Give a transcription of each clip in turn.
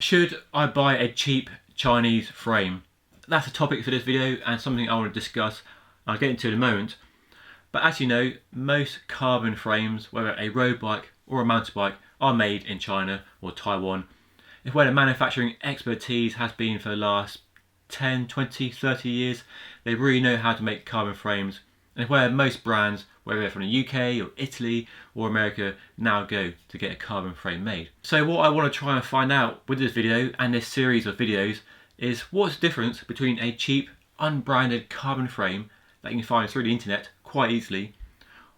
Should I buy a cheap Chinese frame? That's the topic for this video and something I want to discuss. I'll get into in a moment. But as you know, most carbon frames, whether a road bike or a mountain bike, are made in China or Taiwan. It's where the manufacturing expertise has been for the last 10, 20, 30 years. They really know how to make carbon frames. And it's where most brands, whether they're from the UK or Italy or America, now go to get a carbon frame made. So what I want to try and find out with this video and this series of videos is what's the difference between a cheap, unbranded carbon frame that you can find through the internet quite easily,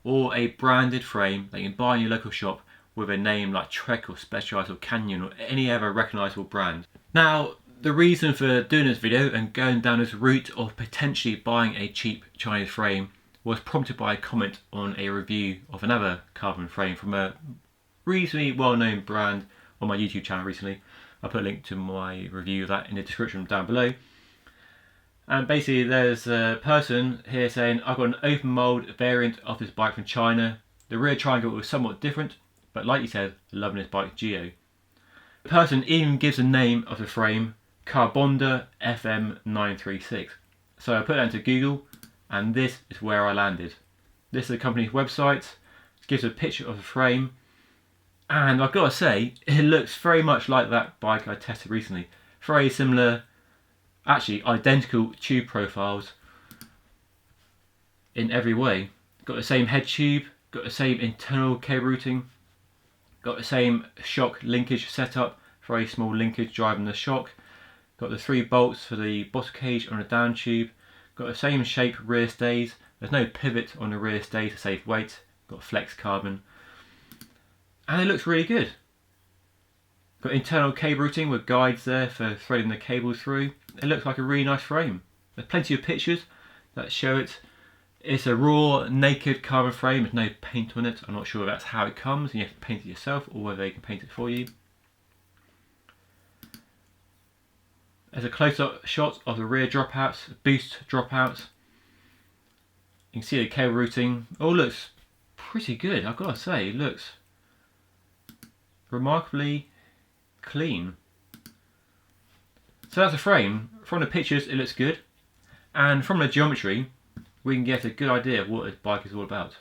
or a branded frame that you can buy in your local shop with a name like Trek or Specialized or Canyon or any other recognisable brand. Now, the reason for doing this video and going down this route of potentially buying a cheap Chinese frame was prompted by a comment on a review of another carbon frame from a reasonably well-known brand on my YouTube channel recently. I'll put a link to my review of that in the description down below. And basically there's a person here saying, I've got an open mould variant of this bike from China. The rear triangle was somewhat different, but like you said, loving this bike Geo. The person even gives the name of the frame, Carbonda FM936. So I put that into Google and this is where I landed. This is the company's website, it gives a picture of the frame, and I've got to say, it looks very much like that bike I tested recently. Very similar, actually identical tube profiles in every way. Got the same head tube, got the same internal cable routing, got the same shock linkage setup, very small linkage driving the shock, got the 3 bolts for the bottle cage on the down tube, got the same shape rear stays, there's no pivot on the rear stays to save weight, got flex carbon, and it looks really good. Got internal cable routing with guides there for threading the cables through. It looks like a really nice frame. There's plenty of pictures that show it. It's a raw, naked carbon frame with no paint on it. I'm not sure if that's how it comes and you have to paint it yourself or whether they can paint it for you. There's a close-up shot of the rear dropouts, boost dropouts. You can see the cable routing. All looks pretty good, I've got to say. It looks remarkably clean. So that's a frame. From the pictures it looks good, and from the geometry we can get a good idea of what this bike is all about.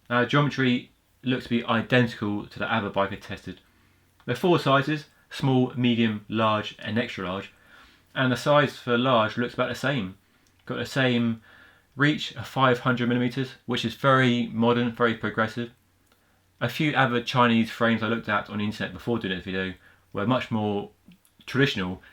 Now the geometry looks to be identical to the other bike I tested. There are 4 sizes, small, medium, large and extra large, and the size for large looks about the same. Got the same reach of 500mm, which is very modern, very progressive. A few other Chinese frames I looked at on the internet before doing this video were much more traditional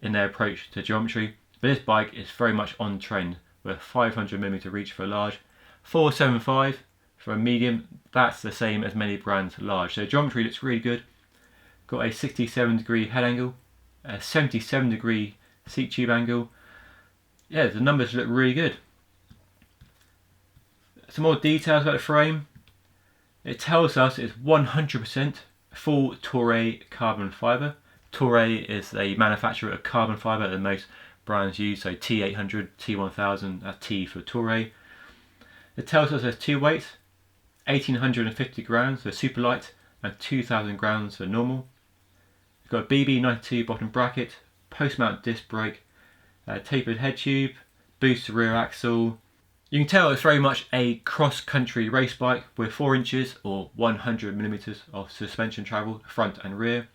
in their approach to geometry, but this bike is very much on trend with a 500mm reach for a large, 475 for a medium. That's the same as many brands large. So geometry looks really good. Got a 67° head angle, a 77° seat tube angle. Yeah, the numbers look really good. Some more details about the frame. It tells us it's 100% full Toray carbon fibre. Toray is the manufacturer of carbon fibre that most brands use, so T800, T1000, that's T for Toray. It tells us there's 2 weights, 1850 grams for super light and 2000 grams for normal. It's got a BB92 bottom bracket, post mount disc brake, tapered head tube, boost rear axle. You can tell it's very much a cross-country race bike with 4 inches or 100mm of suspension travel front and rear.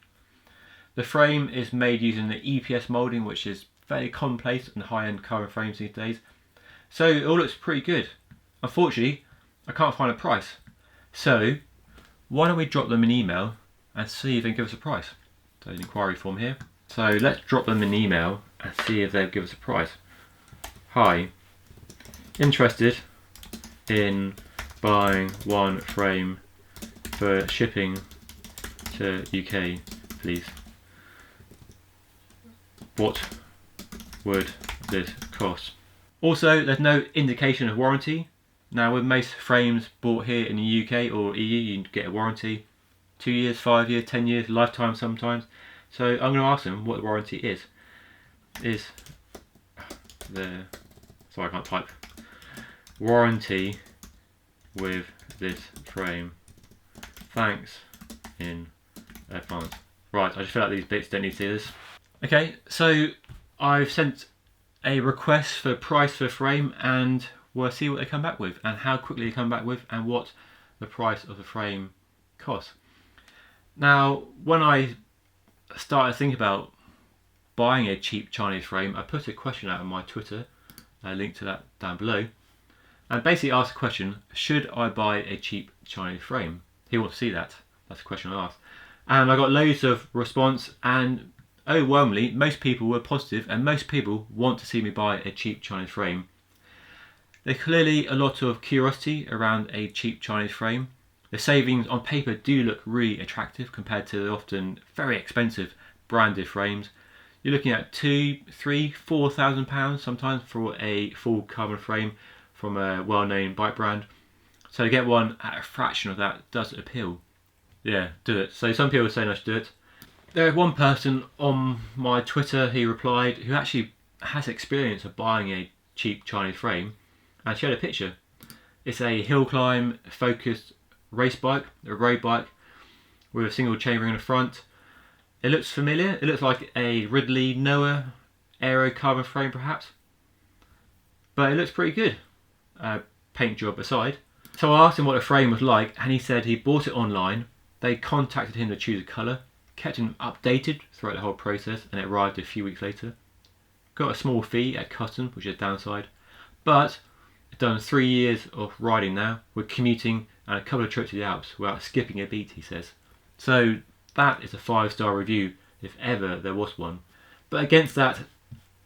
The frame is made using the EPS moulding, which is fairly commonplace on high-end carbon frames these days. So it all looks pretty good. Unfortunately, I can't find a price. So why don't we drop them an email and see if they can give us a price. So an inquiry form here. So let's drop them an email and see if they'll give us a price. Hi. Interested in buying one frame for shipping to UK, please. What would this cost? Also, there's no indication of warranty. Now with most frames bought here in the UK or EU, you can get a warranty. 2 years, 5 years, 10 years, lifetime sometimes. So I'm going to ask them what the warranty is. Sorry, I can't type. Warranty with this frame. Thanks in advance. Right, I just feel like these bits don't need to see this. Okay, so I've sent a request for price for the frame, and we'll see what they come back with and how quickly they come back with and what the price of the frame costs. Now, when I started thinking about buying a cheap Chinese frame, I put a question out on my Twitter, a link to that down below, and basically asked the question, should I buy a cheap Chinese frame? Who wants to see that? That's the question I asked. And I got loads of response, and overwhelmingly most people were positive, and most people want to see me buy a cheap Chinese frame. There's clearly a lot of curiosity around a cheap Chinese frame. The savings on paper do look really attractive compared to the often very expensive branded frames. You're looking at £2,000, £3,000, £4,000 sometimes for a full carbon frame from a well-known bike brand. So to get one at a fraction of that does appeal. Yeah, do it. So some people are saying I should do it. There's one person on my Twitter, he replied, who actually has experience of buying a cheap Chinese frame, and she had a picture. It's a hill climb focused race bike, a road bike with a single chainring in the front. It looks familiar. It looks like a Ridley Noah aero carbon frame perhaps, but it looks pretty good, paint job aside. So I asked him what the frame was like, and he said he bought it online. They contacted him to choose a colour, kept him updated throughout the whole process, and it arrived a few weeks later. Got a small fee at customs, which is a downside, but it's done 3 years of riding now, with commuting and a couple of trips to the Alps without skipping a beat, he says. So that is a 5-star review, if ever there was one. But against that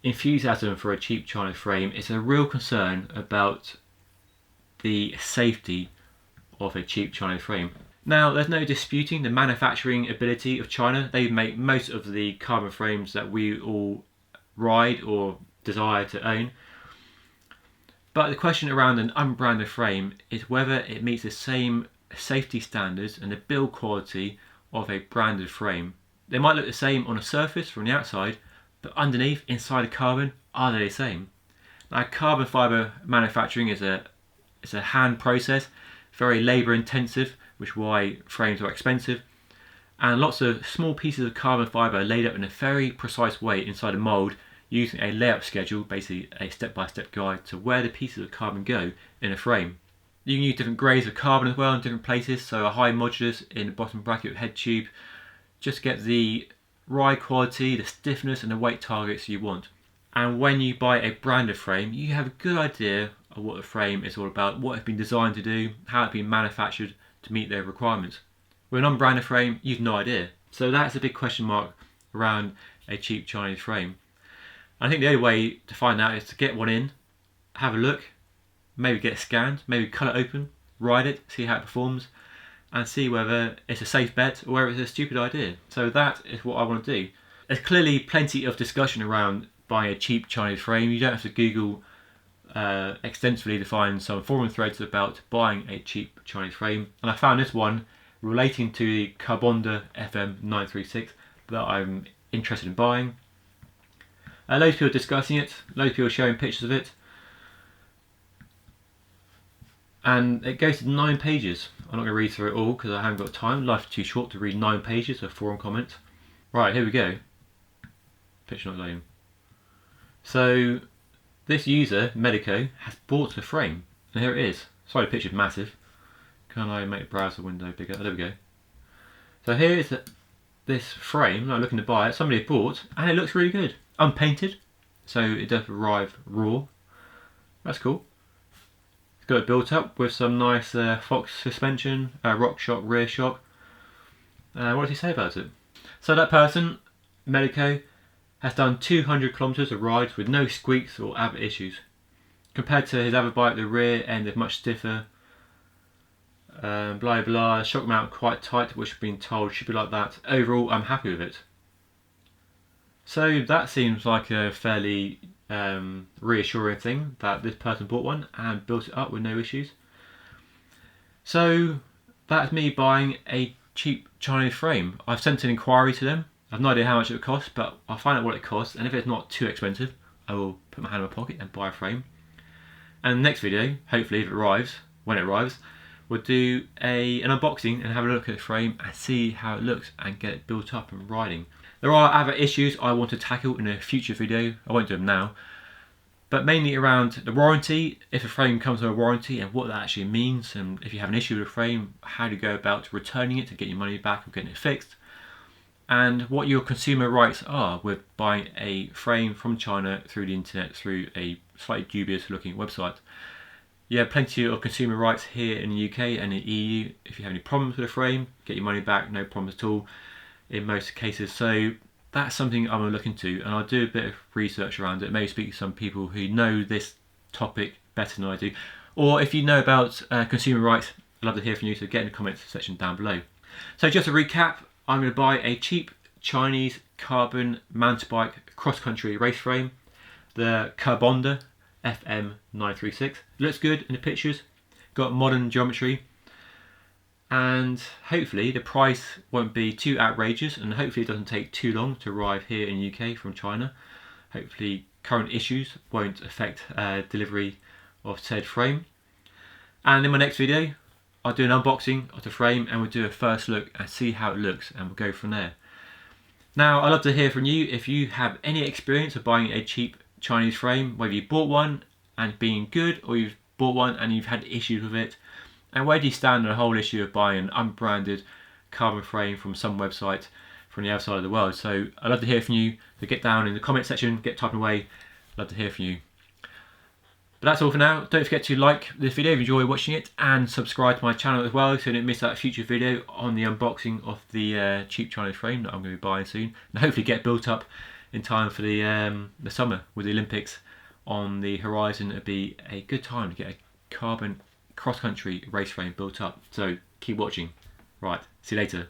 enthusiasm for a cheap Chinese frame, it's a real concern about the safety of a cheap Chinese frame. Now, there's no disputing the manufacturing ability of China. They make most of the carbon frames that we all ride or desire to own. But the question around an unbranded frame is whether it meets the same safety standards and the build quality of a branded frame. They might look the same on the surface from the outside, but underneath, inside the carbon, are they the same? Now, carbon fibre manufacturing is a hand process, very labour intensive, which is why frames are expensive, and lots of small pieces of carbon fibre are laid up in a very precise way inside a mould using a layout schedule, basically a step-by-step guide to where the pieces of carbon go in a frame. You can use different grades of carbon as well in different places, so a high modulus in the bottom bracket of head tube, just to get the ride quality, the stiffness and the weight targets you want. And when you buy a branded frame, you have a good idea of what the frame is all about, what it's been designed to do, how it's been manufactured to meet their requirements. With an unbranded frame, you've no idea. So that's a big question mark around a cheap Chinese frame. I think the only way to find out is to get one in, have a look, maybe get it scanned, maybe cut it open, ride it, see how it performs, and see whether it's a safe bet or whether it's a stupid idea. So that is what I want to do. There's clearly plenty of discussion around buying a cheap Chinese frame. You don't have to Google extensively to find some forum threads about buying a cheap Chinese frame, and I found this one relating to the Carbonda FM936 that I'm interested in buying. Loads of people discussing it, loads of people showing pictures of it, and it goes to 9 pages. I'm not going to read through it all because I haven't got time. Life's too short to read 9 pages of forum comments. Right, here we go. Picture not loading. So this user, Medico, has bought the frame, and here it is. Sorry, the picture's massive. Can I make the browser window bigger? Oh, there we go. So here is this frame. I'm looking to buy it. Somebody bought, and it looks really good. Unpainted, so it does arrive raw. That's cool. It's got it built up with some nice Fox suspension, RockShox rear shock. What does he say about it? So that person, Medico, has done 200 kilometers of rides with no squeaks or other issues. Compared to his other bike, the rear end is much stiffer. Blah blah, shock mount quite tight, which I've been told should be like that. Overall, I'm happy with it. So that seems like a fairly reassuring thing, that this person bought one and built it up with no issues. So that's me buying a cheap Chinese frame. I've sent an inquiry to them. I've no idea how much it would cost, but I'll find out what it costs, and if it's not too expensive, I will put my hand in my pocket and buy a frame. And the next video, hopefully if it arrives, when it arrives, we'll do an unboxing and have a look at the frame and see how it looks and get it built up and riding. There are other issues I want to tackle in a future video. I won't do them now, but mainly around the warranty, if a frame comes with a warranty and what that actually means, and if you have an issue with a frame, how to go about returning it to get your money back or getting it fixed, and what your consumer rights are with buying a frame from China through the internet through a slightly dubious looking website. You have plenty of consumer rights here in the UK and the EU. If you have any problems with a frame, get your money back, no problems at all in most cases. So that's something I'm going to look into, and I'll do a bit of research around it. Maybe speak to some people who know this topic better than I do. Or if you know about consumer rights, I'd love to hear from you, so get in the comments section down below. So just to recap, I'm going to buy a cheap Chinese carbon mountain bike cross-country race frame, the Carbonda FM936. It looks good in the pictures, got modern geometry, and hopefully the price won't be too outrageous, and hopefully it doesn't take too long to arrive here in the UK from China. Hopefully current issues won't affect delivery of said frame. And in my next video I'll do an unboxing of the frame and we'll do a first look and see how it looks, and we'll go from there. Now I'd love to hear from you if you have any experience of buying a cheap Chinese frame, whether you bought one and being good, or you've bought one and you've had issues with it. And where do you stand on the whole issue of buying an unbranded carbon frame from some website from the other side of the world? So I'd love to hear from you. So get down in the comment section, get typing away. I'd love to hear from you. But that's all for now. Don't forget to like this video if you enjoy watching it, and subscribe to my channel as well so you don't miss that future video on the unboxing of the cheap Chinese frame that I'm going to be buying soon, and hopefully get built up in time for the summer with the Olympics on the horizon. It'd be a good time to get a carbon cross-country race frame built up. So keep watching. Right, see you later.